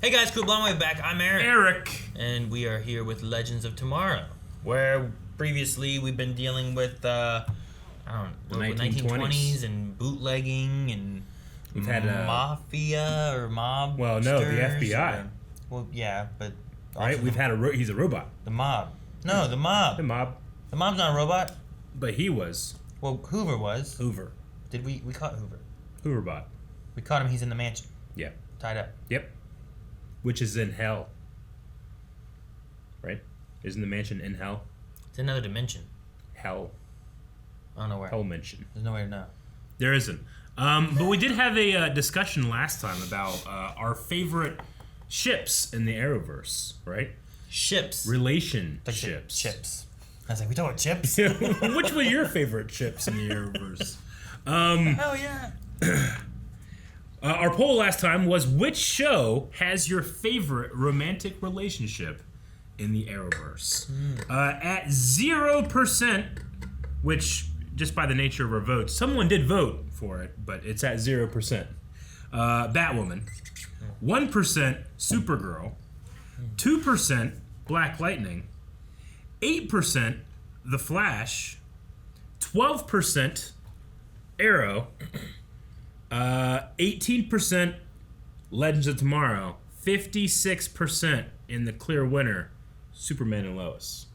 Hey guys, cool blonde wave back. I'm Eric. and we are here with Legends of Tomorrow, where previously we've been dealing with The 1920s and bootlegging and We've had mafia or mob. Well, no, the FBI. Well, yeah, but Right? also We've had he's a robot. the mob. No, the mob. The mob. The mob's not a robot. But he was. Well, Hoover was. Hoover. Did we caught Hoover? Hooverbot. We caught him. He's in the mansion, Yeah. tied up. Yep. Which is in hell. Right? Isn't the mansion in hell? It's another dimension. Hell. I don't know where. Hell mansion. There's no way to know. There isn't. But we did have a discussion last time about our ships in the Arrowverse, right? Ships. Relationships. Chips. I was like, we talking about chips? Which were your favorite ships in the Arrowverse? Hell yeah. Our poll last time was, which show has your favorite romantic relationship in the Arrowverse? At 0%, which, just by the nature of our votes, someone did vote for it, but it's at 0%. Batwoman. 1% Supergirl. 2% Black Lightning. 8% The Flash. 12% Arrow. 18% Legends of Tomorrow. 56% in the clear winner, Superman and Lois.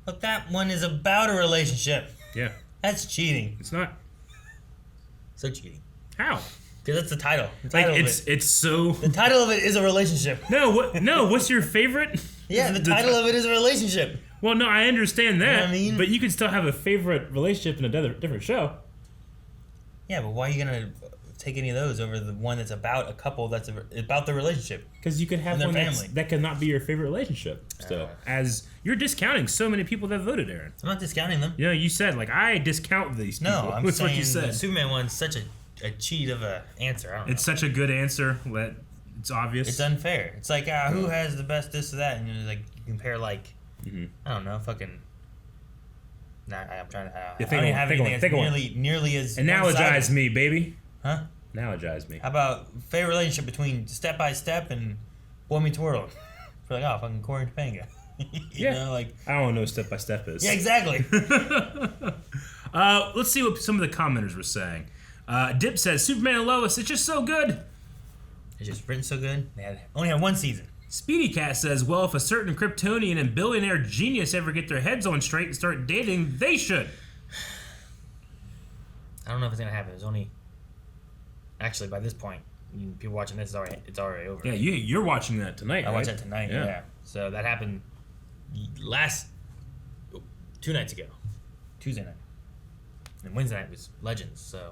But that one is about a relationship. Yeah. That's cheating. It's not. So cheating. How? Because that's the title. The Like, title of it's so. The title of it is a relationship. No, what's your favorite? Yeah, the title of it is a relationship. Well, no, I understand that. You know what I mean? But you can still have a favorite relationship in a different show. Yeah, but why are you going to take any of those over the one that's about a couple that's about the relationship? Because you could have And their one family. that cannot be your favorite relationship still. As you're discounting so many people that voted, Aaron. I'm not discounting them. You know, you said, like, I discount these people. No, I'm That's saying what you said. the Superman one's such a cheat of a answer. I don't know. It's such a good answer that it's obvious. It's unfair. It's like, who has the best this or that? And you're like, you compare, like, I don't know, fucking... Nah, I'm trying to... I don't even have anything that's nearly as... Analogize one-sided. me, baby. Huh? Analogize me. How about favorite relationship between Step by Step and Boy Meets World? We're like, fucking Corey and Topanga. you know, like... I don't know what Step by Step is. Yeah, exactly. Let's see what some of the commenters were saying. Dip says, Superman and Lois, it's just so good. It's just written so good. They only had one season. Speedy Cat says, well, if a certain Kryptonian and billionaire genius ever get their heads on straight and start dating, they should. I don't know if it's going to happen. There's only... Actually, by this point, people watching this, it's already over. Yeah, you're watching that tonight, I right? watched that tonight, yeah. So that happened 2 nights ago. Tuesday night. And Wednesday night was Legends, so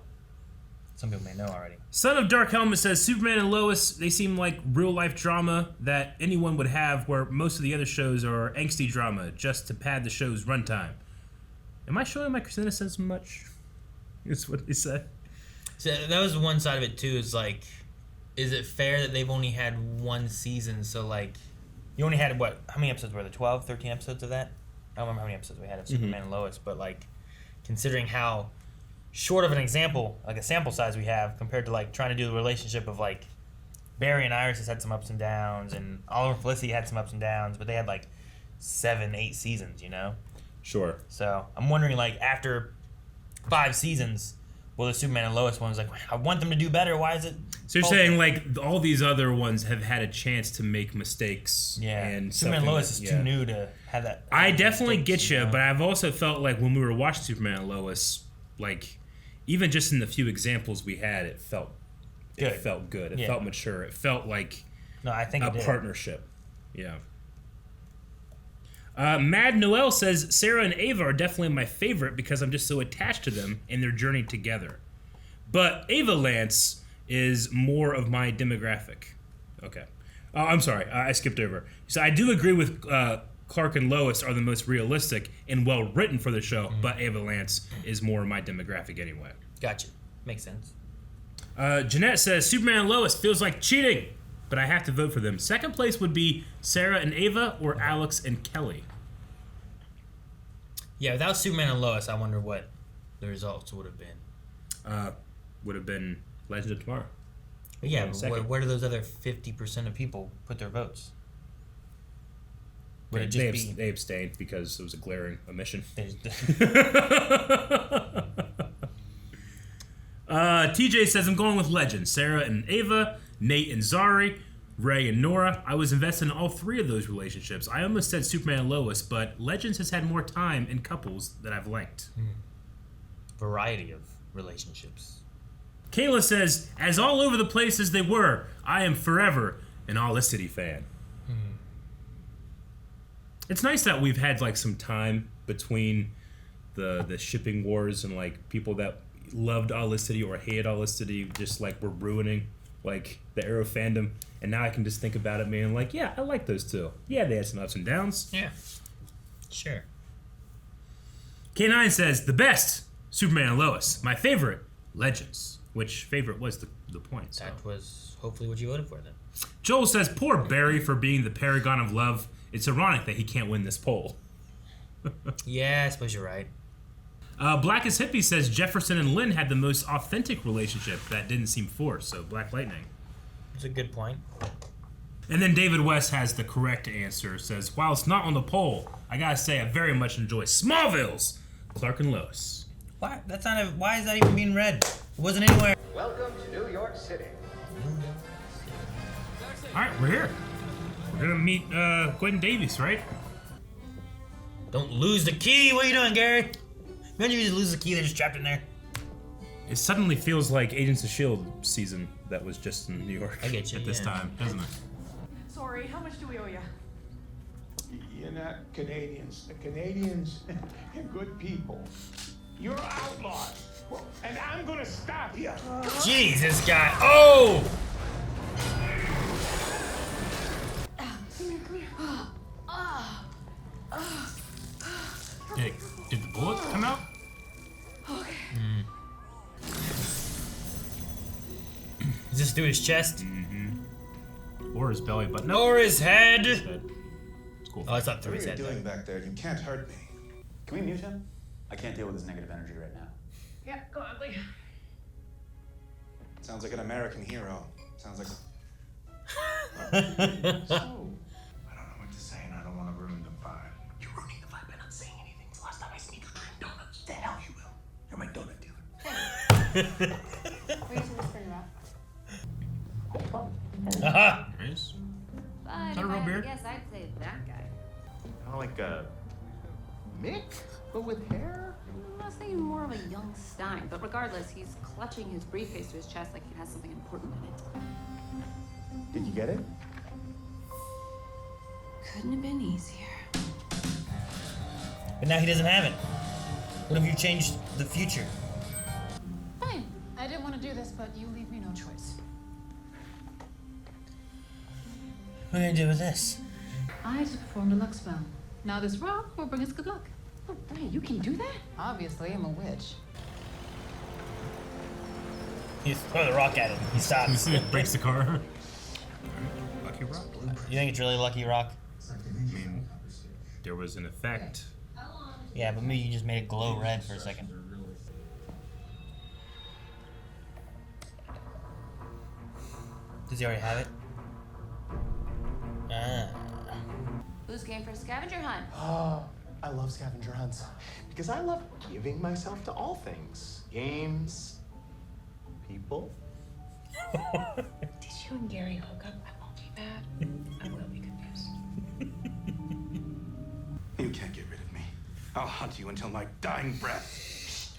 some people may know already. Son of Dark Helmet says, Superman and Lois, they seem like real-life drama that anyone would have, where most of the other shows are angsty drama just to pad the show's runtime. Am I showing my cynicism much? That's what he said. So that was one side of it, too, is like, is it fair that they've only had one season? So, like, you only had, what, how many episodes were there? 12, 13 episodes of that? I don't remember how many episodes we had of Superman and Lois, but, like, considering how short of an example, like a sample size we have, compared to, like, trying to do the relationship of, like, Barry and Iris has had some ups and downs, and Oliver and Felicity had some ups and downs, but they had, like, 7, 8 seasons, you know? Sure. So, I'm wondering, like, after 5 seasons... Well, the Superman and Lois one was like, I want them to do better. Why is it? So you're saying like all these other ones have had a chance to make mistakes. Yeah. And Superman and Lois is too new to have that. I definitely get you, but I've also felt like when we were watching Superman and Lois, like even just in the few examples we had, it felt good. It felt good. It felt mature. It felt like I think a partnership. Yeah. Mad Noel says, Sarah and Ava are definitely my favorite because I'm just so attached to them and their journey together. But Ava Lance is more of my demographic. Okay. I'm sorry. I skipped over. So I do agree with Clark and Lois are the most realistic and well-written for the show, but Ava Lance is more of my demographic anyway. Gotcha. Makes sense. Jeanette says, Superman and Lois feels like cheating, but I have to vote for them. Second place would be Sarah and Ava or Alex and Kelly. Yeah, without Superman and Lois, I wonder what the results would have been. Would have been Legend of Tomorrow. But yeah, but where do those other 50% of people put their votes? Would it just they abstained because it was a glaring omission. TJ says, I'm going with Legends. Sarah and Ava, Nate and Zari, Ray and Nora. I was invested in all three of those relationships. I almost said Superman and Lois, but Legends has had more time in couples that I've liked. Variety of relationships. Kayla says, as all over the place as they were, I am forever an All-City fan. It's nice that we've had like some time between the shipping wars and like people that loved All-City or hated All-City just like were ruining like the Arrow fandom, and now I can just think about it being like, yeah, I like those two. Yeah, they had some ups and downs. Yeah, sure. K9 says, the best, Superman and Lois. My favorite, Legends. Which favorite was the point. So. That was hopefully what you voted for then. Joel says, poor Barry for being the paragon of love. It's ironic that he can't win this poll. Yeah, I suppose you're right. Blackest Hippie says Jefferson and Lynn had the most authentic relationship that didn't seem forced, so Black Lightning. That's a good point. And then David West has the correct answer, says, while it's not on the poll, I gotta say I very much enjoy Smallville's Clark and Lois. Why? Why is that even being read? It wasn't anywhere. Welcome to New York City. Alright, we're here. We're gonna meet Gwen Davies, right? Don't lose the key. What are you doing, Gary? Imagine you just lose the key, they're just trapped in there. It suddenly feels like Agents of S.H.I.E.L.D. season that was just in New York I get you, at this time, doesn't it? Sorry, how much do we owe you? You're not Canadians. The Canadians are good people. You're outlaws. And I'm gonna stop you. Jeez, this guy. Oh! Did the bullet come out? Okay. Does this do his chest? Or his belly button? Or his head? His head. It's cool. Oh, it's not through What his are you head. doing back there? You can't hurt me. Can we mute him? I can't deal with his negative energy right now. Yeah, gladly. Sounds like an American hero. Sounds like. So, I don't know what to say, and I don't want to ruin the vibe. You're ruining the vibe by not saying anything. The last time I sneak you drink donuts. The hell you will. You're my donut dealer. Where's your whispering rock? Aha! There he is. But that if a real I had to beard? guess, I'd say that guy. Kind of like a Mick, but with hair? I was thinking more of a young Stein, but regardless, he's clutching his briefcase to his chest like it has something important in it. Did you get it? Couldn't have been easier. But now he doesn't have it. What if you changed the future? Fine. I didn't want to do this, but you leave me no choice. What are you gonna do with this? I just performed a luck spell. Now this rock will bring us good luck. Oh, Brian, you can do that? Obviously, I'm a witch. You throw the rock at him. He stops. Breaks the car. Lucky rock. You think it's really lucky rock? I mean, there was an effect. Yeah, but maybe you just made it glow red for a second. Does he already have it? Ah. Who's game for a scavenger hunt? Oh, I love scavenger hunts because I love giving myself to all things. Games, people. Did you and Gary hook up? I won't be mad. I will be confused. You can't get rid of me. I'll hunt you until my dying breath.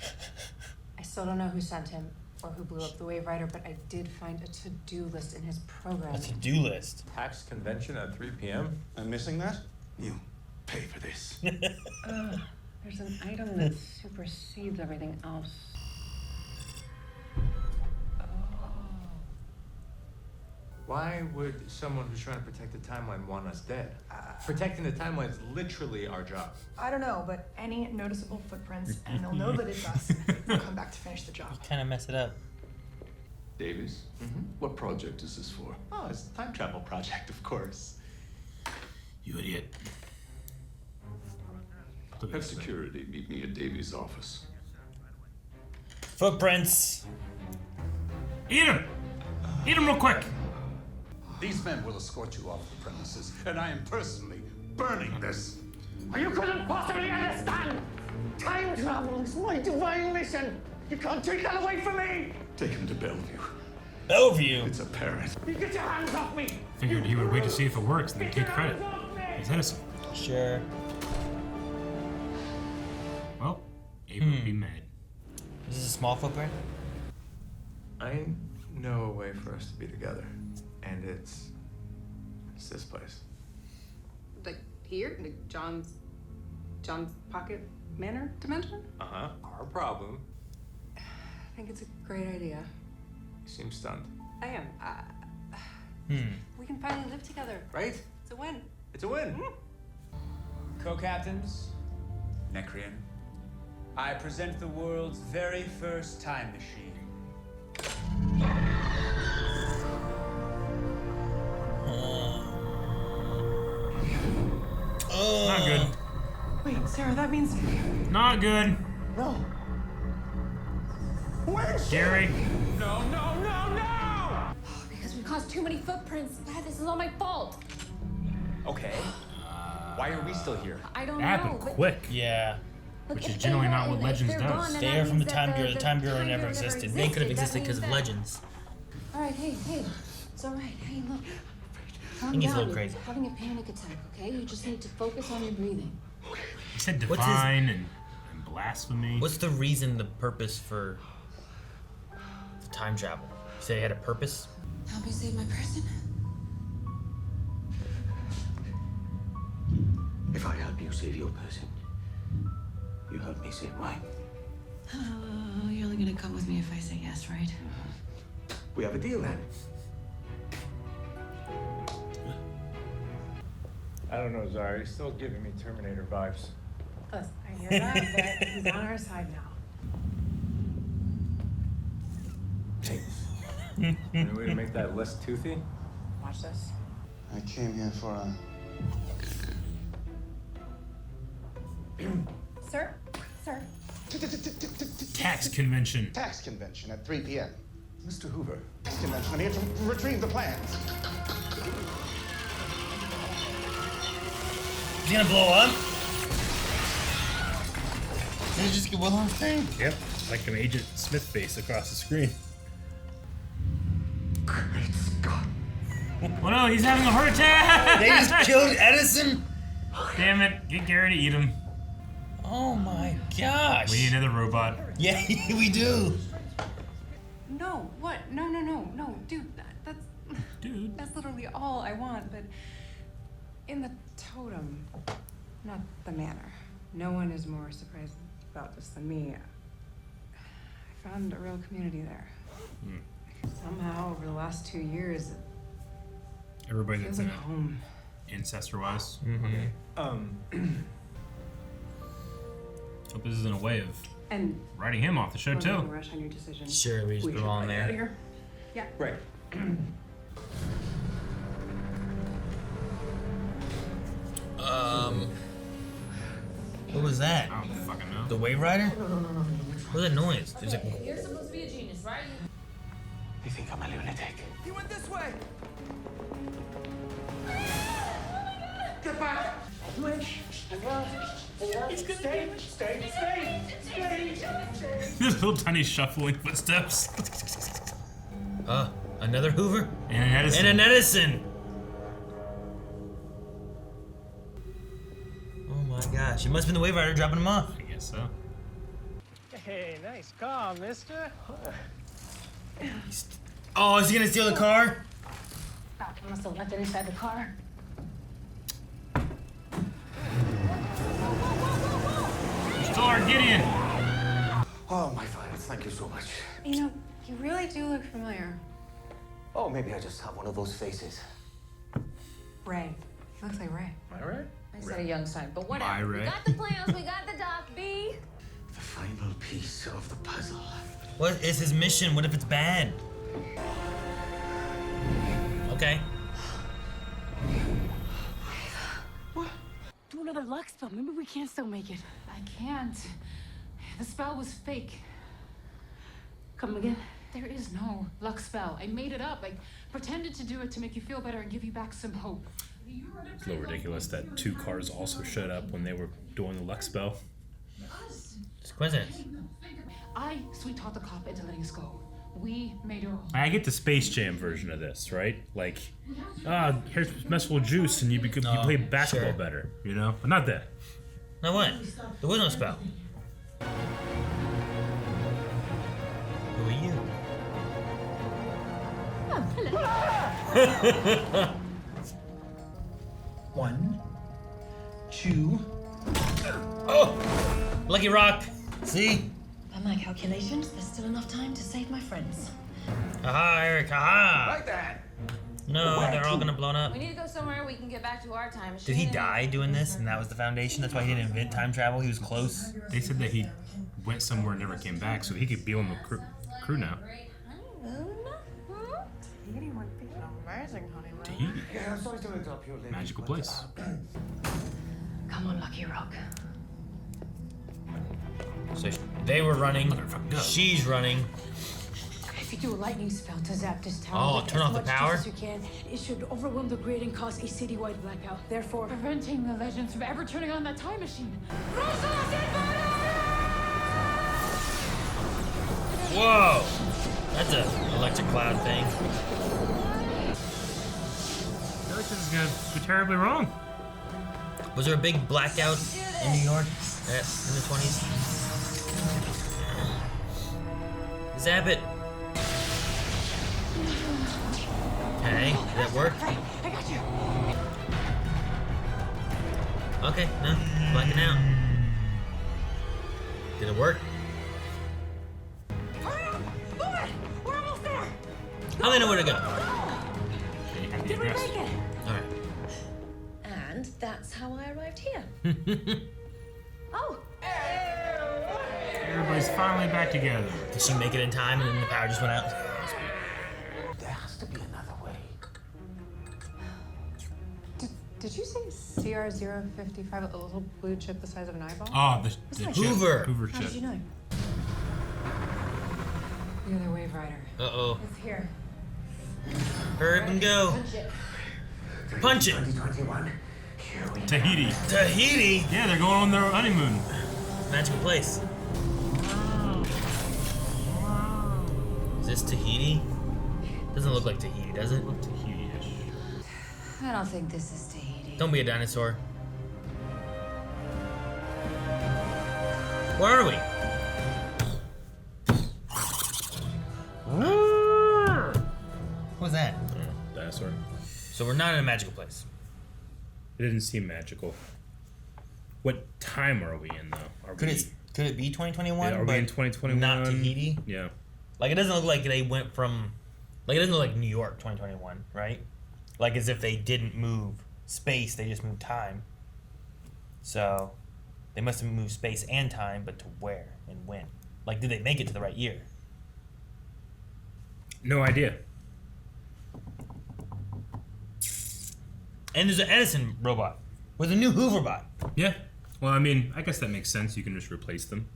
I still don't know who sent him or who blew up the Wave Rider, but I did find a to-do list in his program. A to-do list. Tax convention at 3 p.m. I'm missing that? You pay for this. There's an item that supersedes everything else. Why would someone who's trying to protect the timeline want us dead? Protecting the timeline is literally our job. I don't know, but any noticeable footprints, and they'll know that it's us. They'll come back to finish the job. Kind of mess it up. Davies? What project is this for? Oh, it's a time travel project, of course. You idiot. Have security meet me at Davies' office. Footprints. Eat him! Eat him real quick. These men will escort you off the premises, and I am personally burning this. You couldn't possibly understand! Time travel is my divine mission! You can't take that away from me! Take him to Bellevue. Bellevue. It's a parrot. You get your hands off me! Figured he would wait to see if it works and then take credit. He's innocent. Sure. Well, Abe would be mad. Is this a small footprint? I know a way for us to be together, and it's this place. Like here? Like John's Pocket Manor dimension? Uh-huh. Our problem. I think it's a great idea. You seem stunned. I am. We can finally live together. Right? It's a win. It's a win. Co-captains, Necrian, I present the world's very first time machine. Not good. Wait, Sarah, that means Not good. No. Where's she? Gary. No, no, no, no! Because we caused too many footprints. God, this is all my fault. Okay. Why are we still here? I don't That know. happened but quick. Yeah. look, Which if is they generally were- not what if Legends they're does. gone, then They that are from the means Time that Bureau. The Time Bureau Time never Bureau existed. They could have That existed because of means that- Legends. All right, hey, it's all right. Hey, look. Calm think he's a down. little crazy. You're having a panic attack, okay? You just need to focus on your breathing. He said What's his- divine and blasphemy. What's the reason, the purpose for the time travel? You said he had a purpose? Help me save my person. If I help you save your person, you help me save mine. Oh, you're only gonna come with me if I say yes, right? We have a deal then. I don't know, Zara. You're still giving me Terminator vibes. Listen, I hear that, but he's on our side now. Any way to make that less toothy? Watch this. I came here for a... Sir? Sir? Tax convention. tax convention at 3 p.m. Mr. Hoover. Tax convention. I'm here to retrieve the plans. Is he gonna blow up? Did he just get well on thing? Yep. Like an Agent Smith face across the screen. Great Scott. Oh no, he's having a heart attack! They just killed Edison? Damn it. Get Gary to eat him. Oh my gosh. We need another robot. Yeah, we do. No, what? No, dude, that's literally all I want, but in the totem, not the manor. No one is more surprised about this than me. I found a real community there. Somehow, over the last 2 years, Everybody it feels that's in like it, home. ancestor-wise. Hope this isn't a way of And writing him off the show, no too. rush on your decision. Sure, we just put should him on probably get there. out of here. Yeah. Right. What was that? I don't fucking know. The Wave Rider? What was that noise? It was like, You're supposed to be a genius, right? You think I'm a lunatic? He went this way. Get back! Stay! This little tiny shuffling footsteps. another Hoover? And an Edison. And an Edison! Oh my gosh, it must have been the Wave Rider dropping him off. I guess so. Hey, nice car, mister. Oh, is he gonna steal the car? I must have left it inside the car. You stole our Gideon. Oh, my files. Thank you so much. You know, you really do look familiar. Oh, maybe I just have one of those faces. Ray. He looks like Ray. Am I right? I said a young sign, but Bye, whatever. We Ray. got the plans, we got the doc, B. The final piece of the puzzle. What is his mission? What if it's bad? Okay. Do another luck spell. Maybe we can still make it. I can't. The spell was fake. Come again? There is no luck spell. I made it up. I pretended to do it to make you feel better and give you back some hope. It's a little ridiculous that 2 cars also showed up when they were doing the luck spell. It's coincidence. I sweet-talked the cop into letting us go. We made her. I get the Space Jam version of this, right? Like, here's messful juice, and you play basketball better, you know? But not that. Now what? There was no spell. Who are you? Oh, hello. 1, 2. Oh! Lucky Rock! See? By my calculations, there's still enough time to save my friends. Aha, Eric, aha! Like that. No, they're all gonna blow up. We need to go somewhere we can get back to our time machine. Did he die doing this and that was the foundation? That's why he didn't invent time travel? He was close? They said that he went somewhere and never came back, so he could be on the crew now. Tahiti would be an amazing honeymoon. Tahiti. Yeah, sorry to interrupt you, lady. Magical place. Come on, Lucky Rock. So they were running. She's running. If you do a lightning spell to zap this tower, Oh, with turn as off the much power? juice as you can, it should overwhelm the grid and cause a citywide blackout. Therefore, Preventing the legends from ever turning on that time machine. Whoa! That's an electric cloud thing. I feel like this is gonna be terribly wrong. Was there a big blackout in New York in the 20s? Zap it. Okay, did that work? I got you. Okay, no, blacking out. Did it work? Hurry up! Move it! We're almost there! How do they know where to go? Did we make it? Alright. And that's how I arrived here. Oh! Everybody's finally back together. Did she make it in time and then the power just went out? There has to be another way. Did you say CR055, a little blue chip the size of an eyeball? Oh, the chip. Hoover. Hoover How chip. did you know? You're the Wave Rider. Uh-oh. It's here. Hurry up and go. Punch it. 2021. Tahiti. Tahiti? Yeah, they're going on their honeymoon. Magical place. Is this Tahiti? Doesn't look like Tahiti, does it? Tahiti-ish. I don't think this is Tahiti. Don't be a dinosaur. Where are we? What was that? Dinosaur. So we're not in a magical place. It didn't seem magical. What time are we in, though? Could it be 2021? Yeah, are we in 2021? Not Tahiti? Yeah. Like, it doesn't look like they went from... Like, it doesn't look like New York 2021, right? Like, as if they didn't move space, they just moved time. So, they must have moved space and time, but to where and when? Like, did they make it to the right year? No idea. And there's an Edison robot with a new Hoover bot. Yeah. Well, I mean, I guess that makes sense. You can just replace them,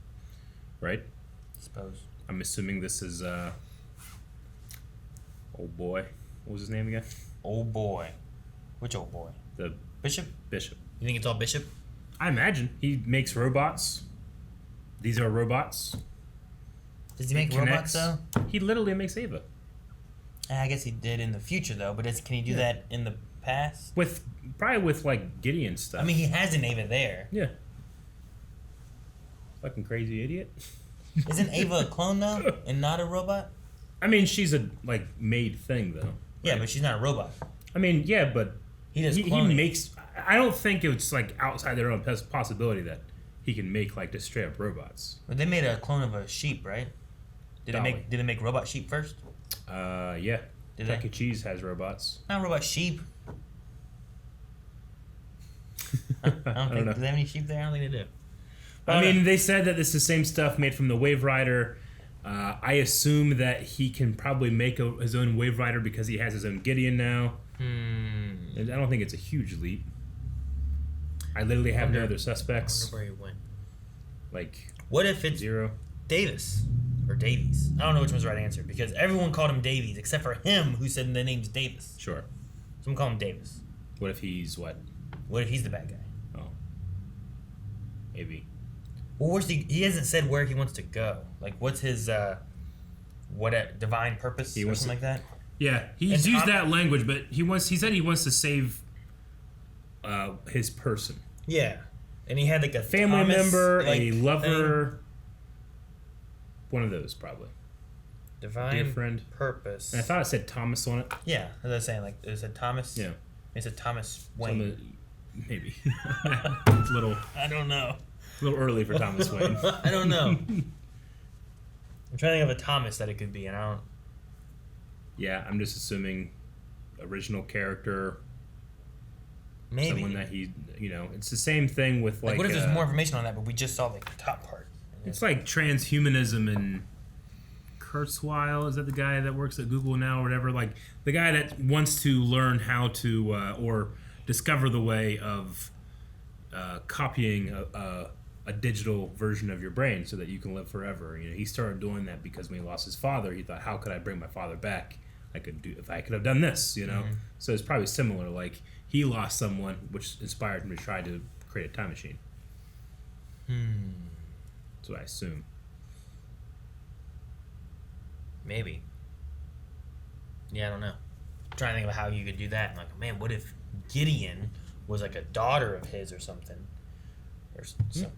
right? I suppose. I'm assuming this is, oh boy. What was his name again? Old boy. Which old boy? The Bishop? Bishop. You think it's all Bishop? I imagine. He makes robots. These are robots. Does he make robots, though? He literally makes Ava. I guess he did in the future, though, but can he do that in the past? Probably with, like, Gideon stuff. I mean, he has an Ava there. Yeah. Fucking crazy idiot. Isn't Ava a clone, though, and not a robot? I mean, she's a, like, made thing, though. Yeah, right? but she's not a robot. I mean, yeah, but he does he cloning. makes... I don't think it's, like, outside their own possibility that he can make, like, just straight-up robots. But they made a clone of a sheep, right? Did they make robot sheep first? Yeah. Did Chuck E. Cheese has robots. Not robot sheep. I don't think. know. Do they have any sheep there? I don't think they do. I mean, they said that it's the same stuff made from the Wave Rider. I assume that he can probably make his own Wave Rider because he has his own Gideon now. And I don't think it's a huge leap. I literally have no other suspects. I wonder where he went. Like, what if it's Zero? Davis? or Davies. I don't know which one's the right answer because everyone called him Davies except for him who said the name's Davis. Sure. So I'm calling him Davis. What if he's what? What if he's the bad guy? Oh. Maybe. Well, where's he hasn't said where he wants to go. Like, what's his divine purpose or something like that? Yeah, he's used that language, but he said he wants to save his person. Yeah. And he had like a family member, a lover. Thing. One of those, probably. Divine purpose. And I thought it said Thomas on it. Yeah, as I was saying, like, it said Thomas. Yeah. It said Thomas Wayne. Maybe. Little. I don't know. A little early for Thomas Wayne. I don't know. I'm trying to think of a Thomas that it could be, and I don't. Yeah, I'm just assuming original character. Maybe. Someone that it's the same thing with like. What if there's more information on that, but we just saw like the top part? It's like transhumanism and Kurzweil. Is that the guy that works at Google now or whatever? Like the guy that wants to learn how to or discover the way of copying a digital version of your brain so that you can live forever. He started doing that because when he lost his father, he thought, how could I bring my father back? If I could have done this, Mm-hmm. So it's probably similar. Like he lost someone, which inspired him to try to create a time machine. That's what I assume. Maybe. Yeah, I don't know. I'm trying to think of how you could do that. I'm like, man, what if Gideon was like a daughter of his or something? Or something.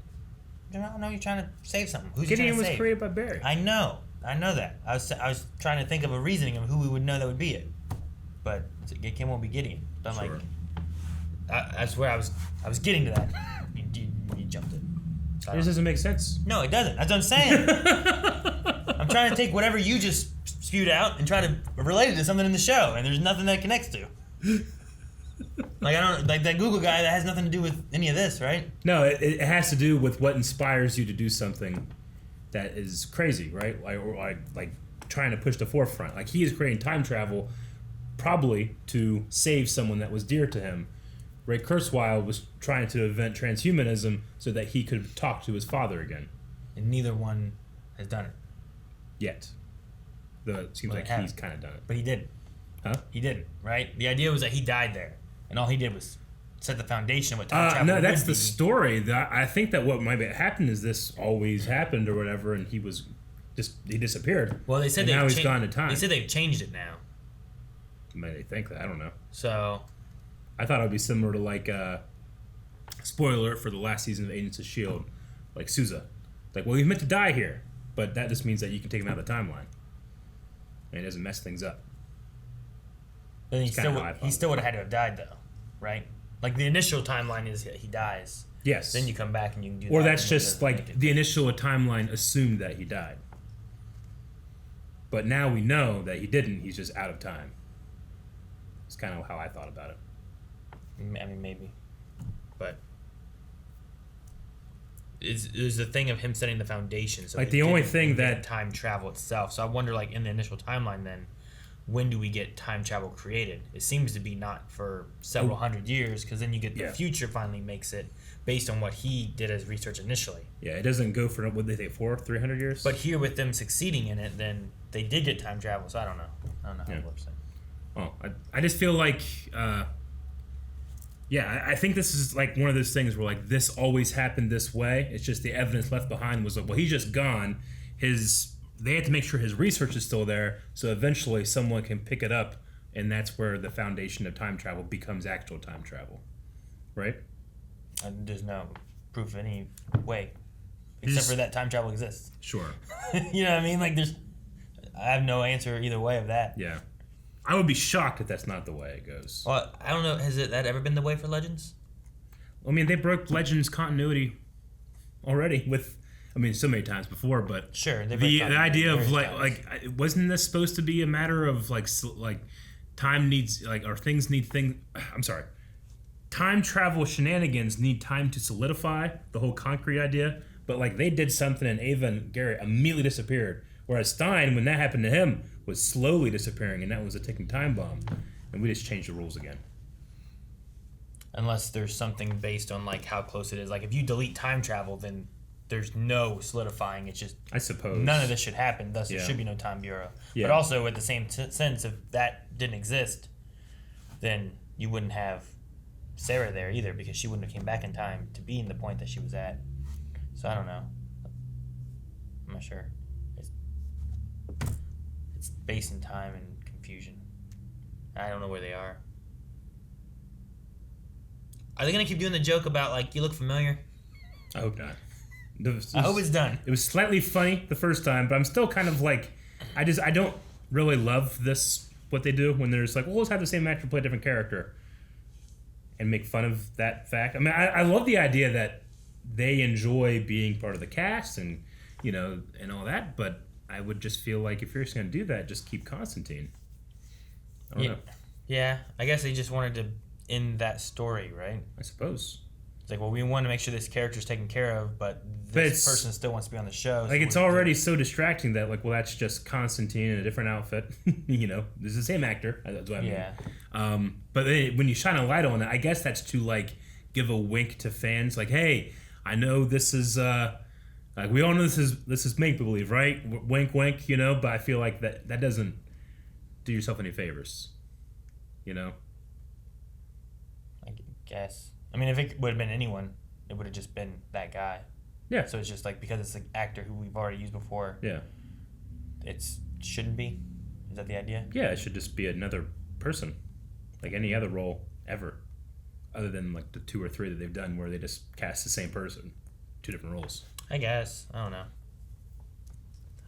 I don't know. You're trying to save something. Who's Gideon you trying to was save? created by Barry. I know that. I was trying to think of a reasoning of who we would know that would be it, but it won't be Gideon. But I'm like, I swear I was getting to that. you jumped it. So This doesn't make sense. No, it doesn't. That's what I'm saying. I'm trying to take whatever you just spewed out and try to relate it to something in the show, and there's nothing that connects to. Like that Google guy that has nothing to do with any of this, right? No, it has to do with what inspires you to do something that is crazy, right? Like trying to push the forefront. Like he is creating time travel, probably to save someone that was dear to him. Ray Kurzweil was trying to invent transhumanism so that he could talk to his father again. And neither one has done it yet. It seems like he's kind of done it, but he didn't. Huh? He didn't, right? The idea was that he died there, and all he did was set the foundation of what time travel No, that's would the be. story. I think that what might have happened is this always happened or whatever, and he disappeared. Well, they said now he's gone to time. They said they've changed it now. Maybe they think that. I don't know. So, I thought it would be similar to like spoiler alert for the last season of Agents of S.H.I.E.L.D. Like Sousa. Like, well, he's meant to die here, but that just means that you can take him out of the timeline, and it doesn't mess things up. Then he still would have had to have died though, right? Like the initial timeline is he dies. Yes. Then you come back and you can do. Or that that's just like the initial timeline assumed that he died, but now we know that he didn't. He's just out of time. It's kind of how I thought about it. I mean, maybe, but is the thing of him setting the foundation. So like the only thing that time travel itself. So I wonder, like in the initial timeline, then when do we get time travel created? It seems to be not for several hundred years, because then you get the future finally makes it based on what he did as research initially. Yeah, it doesn't go for what they say 300 years. But here with them succeeding in it, then they did get time travel. So I don't know how it works. Oh, I just feel like, I think this is like one of those things where like this always happened this way. It's just the evidence left behind was like, well, he's just gone. They had to make sure his research is still there, so eventually someone can pick it up, and that's where the foundation of time travel becomes actual time travel, right? There's no proof any way, except for that time travel exists. Sure. You know what I mean? Like I have no answer either way of that. Yeah. I would be shocked if that's not the way it goes. Well, I don't know. Has that ever been the way for Legends? I mean, they broke Legends continuity already with, so many times before, but sure. The idea of like wasn't this supposed to be a matter of like time needs or things need things? I'm sorry. Time travel shenanigans need time to solidify the whole concrete idea, but like they did something and Ava and Garrett immediately disappeared. Whereas Stein, when that happened to him, was slowly disappearing, and that was a ticking time bomb. And we just changed the rules again. Unless there's something based on like how close it is. Like if you delete time travel, then there's no solidifying. It's just I suppose none of this should happen. Thus, there Yeah. should be no time bureau. Yeah. But also, at the same sense, if that didn't exist, then you wouldn't have Sarah there either, because she wouldn't have came back in time to be in the point that she was at. So I don't know. I'm not sure. It's based in time and confusion. I don't know where they are. Are they gonna keep doing the joke about like you look familiar? I hope not. I hope it's done. It was slightly funny the first time, but I'm still kind of like, I don't really love this, what they do when there's like, well, let's have the same actor play a different character and make fun of that fact. I mean, I love the idea that they enjoy being part of the cast and, you know, and all that, but I would just feel like if you're just going to do that, just keep Constantine. I don't know. Yeah, I guess they just wanted to end that story, right? I suppose. It's like, well, we want to make sure this character's taken care of, but this person still wants to be on the show. Like, it's already so distracting that, like, well, that's just Constantine in a different outfit. You know, this is the same actor. That's what I mean. Yeah. But then when you shine a light on it, I guess that's to, like, give a wink to fans. Like, hey, I know this is, like, we all know this is make-believe, right? Wink, wink, you know? But I feel like that doesn't do yourself any favors, you know? I guess. I mean, if it would have been anyone, it would have just been that guy. Yeah. So it's just like, because it's an actor who we've already used before. Yeah. It shouldn't be. Is that the idea? Yeah, it should just be another person, like any other role ever, other than like the 2 or 3 that they've done where they just cast the same person, 2 different roles. I guess. I don't know.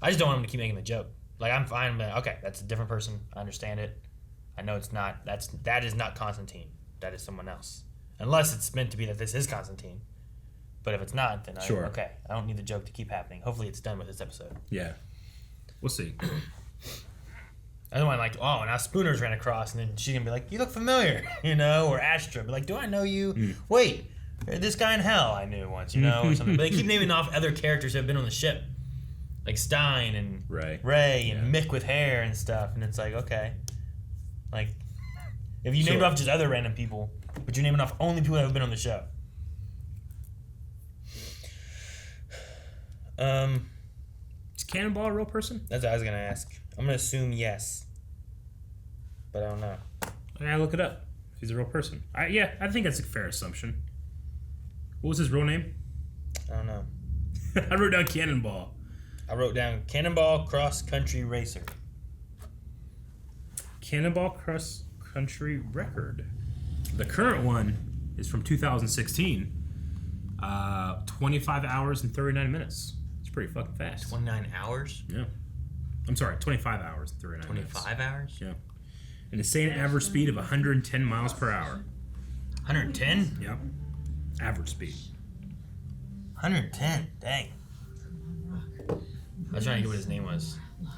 I just don't want them to keep making the joke. Like, I'm fine with, okay, that's a different person. I understand it. I know it's not. That is not Constantine. That is someone else. Unless it's meant to be that this is Constantine. But if it's not, then Sure. Okay. I don't need the joke to keep happening. Hopefully it's done with this episode. Yeah. We'll see. I don't want like, oh, now Spooners ran across, and then she's gonna be like, you look familiar, you know, or Astra. But like, do I know you? Wait, this guy in hell I knew once, you know, or something. But they keep naming off other characters who have been on the ship. Like Stein and Ray and Mick with hair and stuff. And it's like, okay. Like, if you named off just other random people, but you're naming off only people that have been on the show. Is Cannonball a real person? That's what I was going to ask. I'm going to assume yes. But I don't know. I gotta look it up. If he's a real person. Yeah, I think that's a fair assumption. What was his real name? I don't know. I wrote down Cannonball. I wrote down Cannonball Cross Country Racer. Cannonball Cross Country Record. The current one is from 2016. 25 hours and 39 minutes. It's pretty fucking fast. 29 hours? Yeah. I'm sorry, 25 hours and 39 minutes. 25 hours? Yeah. And it's saying average speed of 110 miles per hour. 110? Yep. Average speed. 110? Dang. I was trying to get what his name was.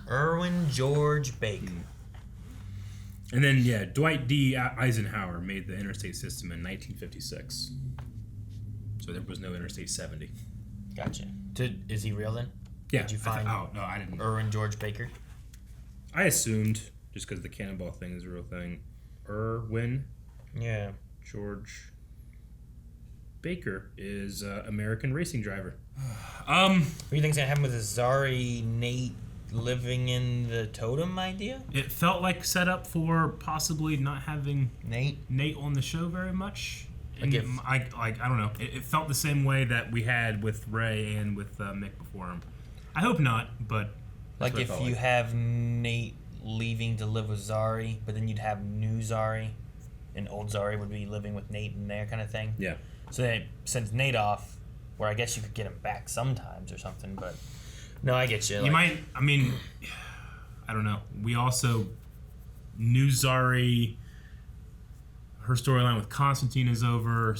Erwin George Baker. And then, yeah, Dwight D. Eisenhower made the interstate system in 1956. So there was no Interstate 70. Gotcha. Is he real then? Yeah. Did you find no, I didn't. Erwin George Baker? I assumed, just because the Cannonball thing is a real thing. Erwin. Yeah. George Baker is an American racing driver. What do you think's gonna happen with the Zari Nate living in the totem idea? It felt like set up for possibly not having Nate on the show very much. Like And I don't know. It felt the same way that we had with Ray and with Mick before him. I hope not, but like if you have Nate leaving to live with Zari, but then you'd have new Zari, and old Zari would be living with Nate in there, kind of thing. Yeah. So then it sends Nate off, where I guess you could get him back sometimes or something, but no, I get you. You might. I mean, I don't know. We also knew Zari. Her storyline with Constantine is over.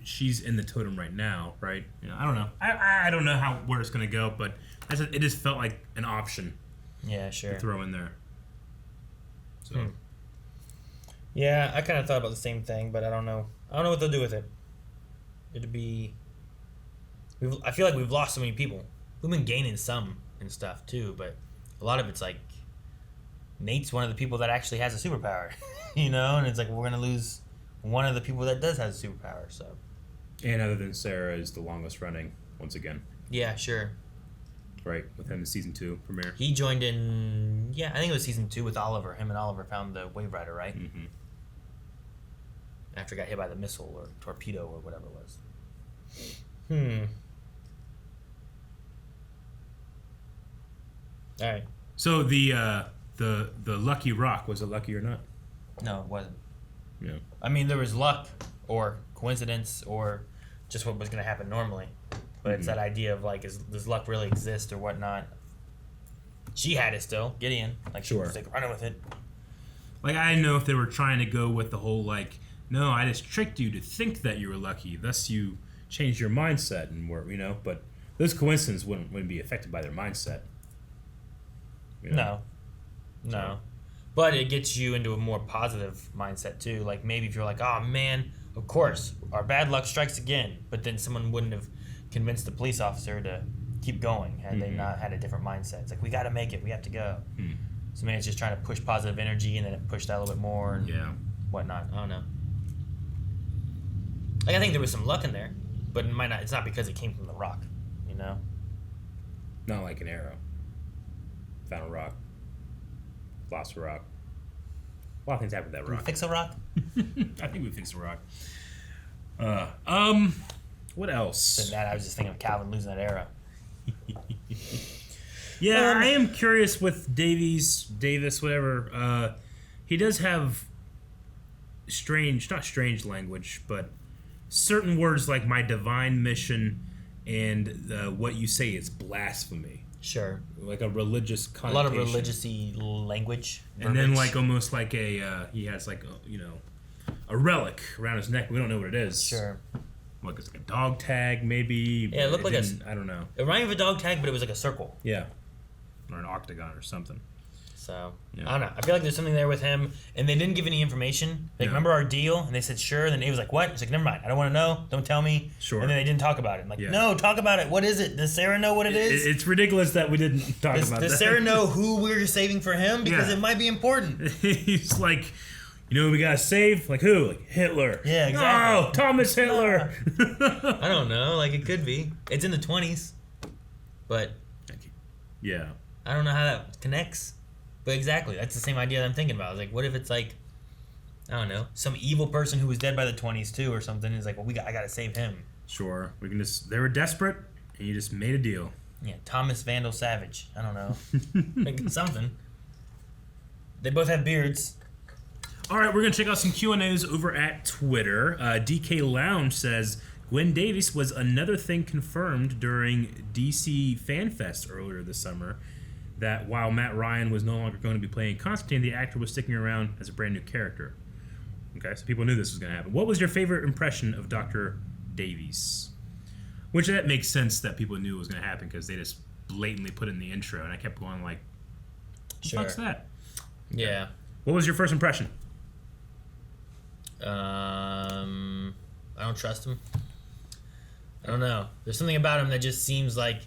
She's in the totem right now, right? You know, I don't know. I don't know where it's gonna go, but it just felt like an option. Yeah, sure. To throw in there. So. Yeah, I kind of thought about the same thing, but I don't know. I don't know what they'll do with it. It'd be. I feel like we've lost so many people. We've been gaining some and stuff too, but a lot of it's like Nate's one of the people that actually has a superpower, you know, and it's like we're gonna lose one of the people that does have a superpower. So. And other than Sarah is the longest running once again. Yeah, sure. Right, with him in season 2 premiere. He joined in, I think it was season 2 with Oliver. Him and Oliver found the Wave Rider, right? Mm-hmm. After it got hit by the missile or torpedo or whatever it was. All right. So the lucky rock, was it lucky or not? No, it wasn't. Yeah. I mean, there was luck or coincidence or just what was going to happen normally. But it's that idea of, like, does luck really exist or whatnot? She had it still, Gideon. Like, she was, like, running with it. Like, I didn't know if they were trying to go with the whole, like, no, I just tricked you to think that you were lucky. Thus, you changed your mindset and were, but those coincidences wouldn't be affected by their mindset. No. But it gets you into a more positive mindset, too. Like, maybe if you're like, oh, man, of course, our bad luck strikes again. But then someone wouldn't have convinced the police officer to keep going had they not had a different mindset. It's like, we got to make it. We have to go. So maybe it's just trying to push positive energy, and then it pushed out a little bit more and whatnot. I don't know. Like, I think there was some luck in there, but it might not. It's not because it came from the rock, Not like an arrow. Found a rock. Lost a rock. A lot of things happened with that rock. Did we fix a rock? I think we fixed a rock. What else? Than that, I was just thinking of Calvin losing that arrow. Yeah, I am curious with Davis, whatever. He does have not strange language, but certain words like my divine mission and what you say is blasphemy. Sure. Like a religious connotation. A lot of religious-y language. And then like almost like he has like a relic around his neck. We don't know what it is. Sure. Like it's like a dog tag maybe. Yeah, it looked like I don't know. It reminded me of a dog tag, but it was like a circle. Yeah. Or an octagon or something. So, I don't know. I feel like there's something there with him, and they didn't give any information. Like, remember our deal? And they said, sure. And then Dave was like, what? It's like, never mind. I don't want to know. Don't tell me. Sure. And then they didn't talk about it. I'm like, no, talk about it. What is it? Does Sarah know what it is? It's ridiculous that we didn't talk about that. Does Sarah know who we're saving for him? Because it might be important. He's like, who we gotta save? Like who? Like Hitler. Yeah, exactly. No, Thomas Hitler. I don't know. Like, it could be. It's in the 20s. But. Yeah. I don't know how that connects. But exactly, that's the same idea that I'm thinking about. I was like, what if it's like, I don't know, some evil person who was dead by the 20s too or something is like, well, I gotta save him. Sure. They were desperate and you just made a deal. Yeah, Thomas Vandal Savage. I don't know. Like something. They both have beards. All right, we're going to check out some Q&As over at Twitter. DK Lounge says, Gwen Davies was another thing confirmed during DC Fan Fest earlier this summer, that while Matt Ryan was no longer going to be playing Constantine, the actor was sticking around as a brand new character. Okay, so people knew this was going to happen. What was your favorite impression of Dr. Davies? Which that makes sense that people knew it was going to happen because they just blatantly put it in the intro, and I kept going like, what the fuck's that? Yeah. What was your first impression? I don't trust him. I don't know. There's something about him that just seems like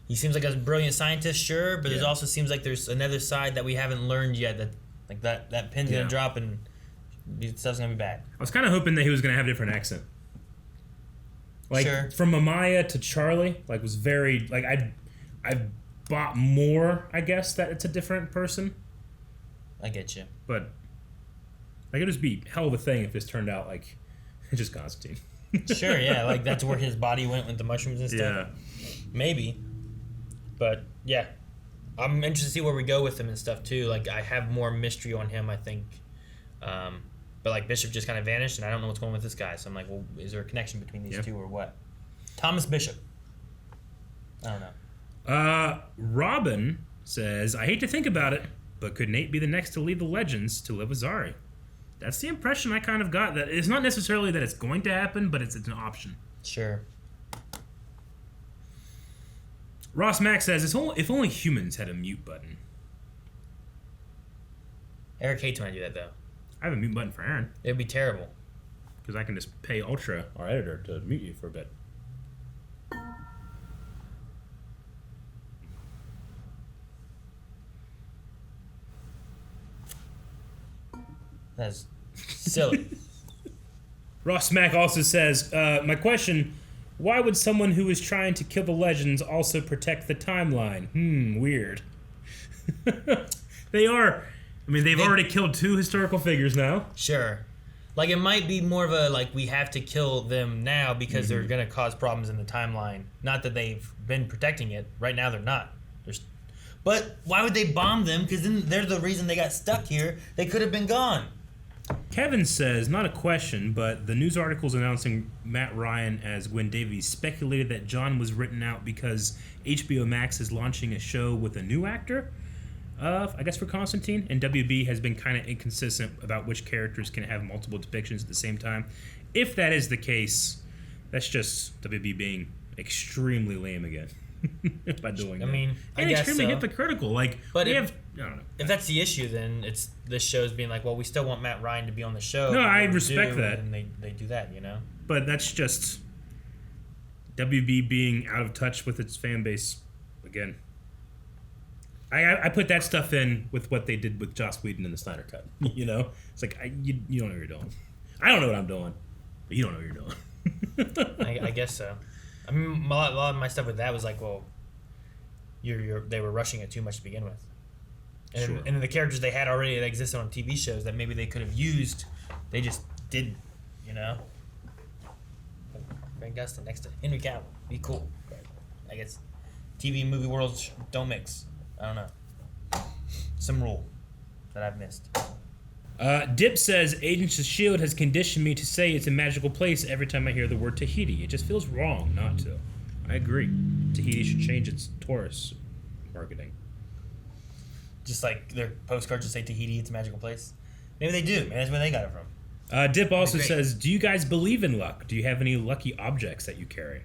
he seems like a brilliant scientist, sure, but there also seems like there's another side that we haven't learned yet. That like that pin's gonna drop and stuff's gonna be bad. I was kind of hoping that he was gonna have a different accent. Like from Amaya to Charlie, like was very like I bought more. I guess that it's a different person. I get you, but like it'd just be hell of a thing if this turned out like just Constantine. Sure, yeah, like that's where his body went with the mushrooms and stuff. Yeah, maybe. But yeah, I'm interested to see where we go with him and stuff too. Like I have more mystery on him, I think. But like Bishop just kind of vanished, and I don't know what's going on with this guy. So I'm like, well, is there a connection between these two or what? Thomas Bishop. I don't know. Robin says, I hate to think about it, but could Nate be the next to lead the Legends to live with Zari? That's the impression I kind of got. That it's not necessarily that it's going to happen, but it's an option. Sure. Ross Mack says, if only humans had a mute button. Eric hates when I do that, though. I have a mute button for Aaron. It'd be terrible. Because I can just pay Ultra, our editor, to mute you for a bit. That's silly. Ross Mack also says, my question Why would someone who is trying to kill the legends also protect the timeline? Weird. They are. I mean, they've already killed 2 historical figures now. Sure. Like, it might be more of a, like, we have to kill them now because they're going to cause problems in the timeline. Not that they've been protecting it. Right now, they're not. But why would they bomb them? Because then they're the reason they got stuck here. They could have been gone. Kevin says, not a question, but the news articles announcing Matt Ryan as Gwen Davies speculated that John was written out because HBO Max is launching a show with a new actor, I guess for Constantine, and WB has been kind of inconsistent about which characters can have multiple depictions at the same time. If that is the case, that's just WB being extremely lame again. By doing that. I mean, and extremely hypocritical. Like, but we if, have, I don't know. If that's the issue, then it's this show's being like, well, we still want Matt Ryan to be on the show. No, I respect that. And they do that, you know? But that's just WB being out of touch with its fan base again. I put that stuff in with what they did with Joss Whedon in the Snyder Cut. You know? It's like, you don't know what you're doing. I don't know what I'm doing, but you don't know what you're doing. I guess so. I mean, a lot of my stuff with that was like, well, they were rushing it too much to begin with. And, Sure. And the characters they had already that existed on TV shows that maybe they could have used, they just didn't, you know? Grant Gustin next to Henry Cavill. Be cool. I guess TV and movie worlds don't mix. I don't know. Some rule that I've missed. Dip says, Agents of S.H.I.E.L.D. has conditioned me to say it's a magical place every time I hear the word Tahiti. It just feels wrong not to. I agree. Tahiti should change its tourist marketing. Just like their postcards just say Tahiti, it's a magical place. Maybe they do. Maybe that's where they got it from. Dip also says, do you guys believe in luck? Do you have any lucky objects that you carry?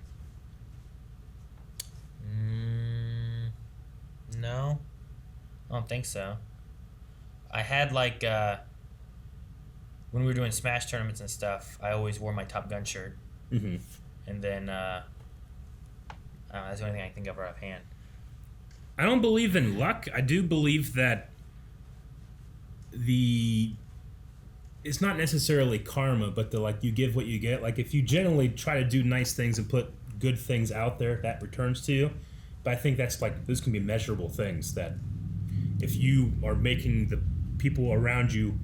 No. I don't think so. I had like, when we were doing Smash tournaments and stuff, I always wore my Top Gun shirt. Mm-hmm. And then, I don't know, that's the only thing I can think of right offhand. I don't believe in luck. I do believe that it's not necessarily karma, but you give what you get. Like, if you generally try to do nice things and put good things out there, that returns to you. But I think those can be measurable things that if you are making the people around you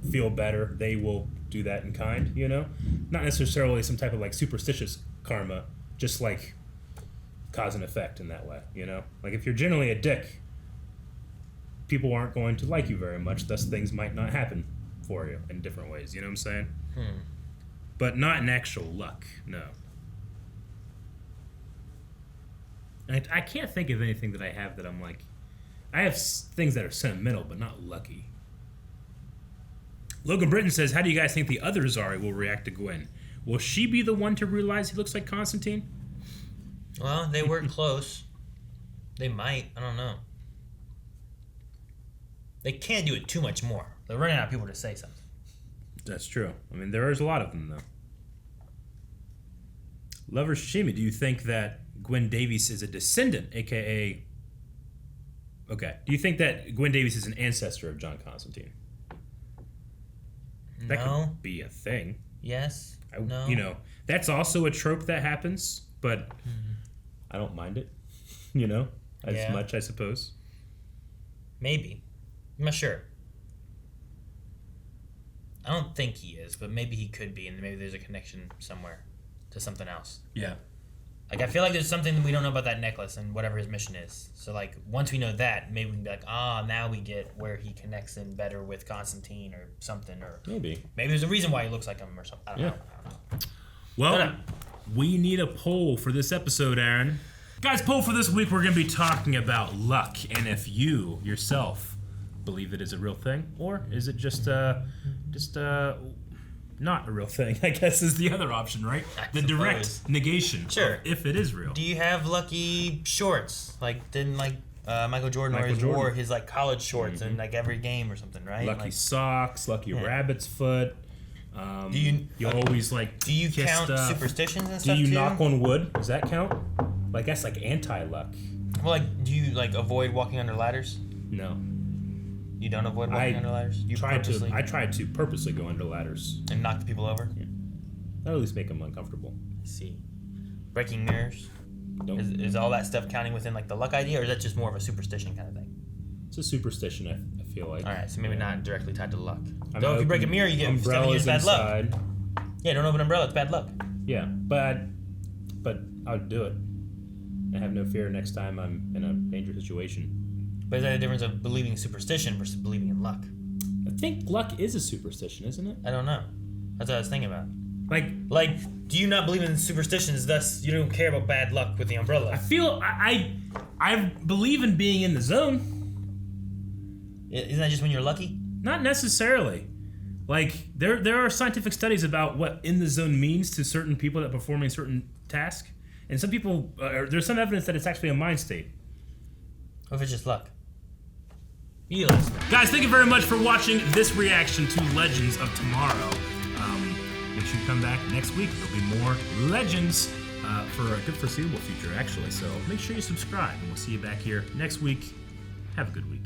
feel better, they will do that in kind, you know? Not necessarily some type of like superstitious karma, just like cause and effect in that way, you know? Like, if you're generally a dick, people aren't going to like you very much, thus things might not happen for you in different ways, you know what I'm saying? But not in actual luck, no. I can't think of anything that I have that I'm like... I have things that are sentimental, but not lucky. Logan Britton says, how do you guys think the other Zari will react to Gwen? Will she be the one to realize he looks like Constantine? Well, they were close. They might. I don't know. They can't do it too much more. They're running out of people to say something. That's true. I mean, there is a lot of them, though. Lover Shimi, do you think that Gwen Davies is a descendant, a.k.a... Okay. Do you think that Gwen Davies is an ancestor of John Constantine? That could be a thing. Yes. No. You know, that's also a trope that happens, but I don't mind it, you know, as much, I suppose. Maybe. I'm not sure. I don't think he is, but maybe he could be, and maybe there's a connection somewhere to something else. Yeah. Like, I feel like there's something that we don't know about that necklace and whatever his mission is. So, like, once we know that, maybe we can be like, now we get where he connects in better with Constantine or something. Or maybe there's a reason why he looks like him or something. I don't know. Well, we need a poll for this episode, Aaron. Guys, poll for this week, we're going to be talking about luck. And if you, yourself, believe it is a real thing, or is it just not a real thing, I guess, is the other option, right? The direct negation. Sure. If it is real. Do you have lucky shorts? Like, didn't Michael Jordan always wore his like college shorts in like every game or something, right? Lucky socks, lucky rabbit's foot. Do you always like? Do you count stuff. superstitions and stuff? Do you too? knock on wood? Does that count? Like, that's like anti-luck. Well, like, do you like avoid walking under ladders? No. You don't avoid walking under ladders? I tried to purposely go under ladders. And knock the people over? Yeah. That at least make them uncomfortable. I see. breaking mirrors. Is all that stuff counting within like the luck idea, or is that just more of a superstition kind of thing? It's a superstition, I feel like. All right, so maybe not directly tied to luck. I mean, Though if you break a mirror, you get 7 years bad luck. Yeah, don't open an umbrella. It's bad luck. Yeah, but I would do it. I have no fear next time I'm in a dangerous situation. But is that the difference of believing in superstition versus believing in luck? I think luck is a superstition, isn't it? I don't know. That's what I was thinking about. Like, do you not believe in superstitions? Thus, you don't care about bad luck with the umbrella. I feel I believe in being in the zone. Isn't that just when you're lucky? Not necessarily. Like there are scientific studies about what in the zone means to certain people that are performing certain tasks, and some people there's some evidence that it's actually a mind state. Or if it's just luck. Guys, thank you very much for watching this reaction to Legends of Tomorrow. Make sure you come back next week. There'll be more Legends for a good foreseeable future, actually. So make sure you subscribe, and we'll see you back here next week. Have a good week.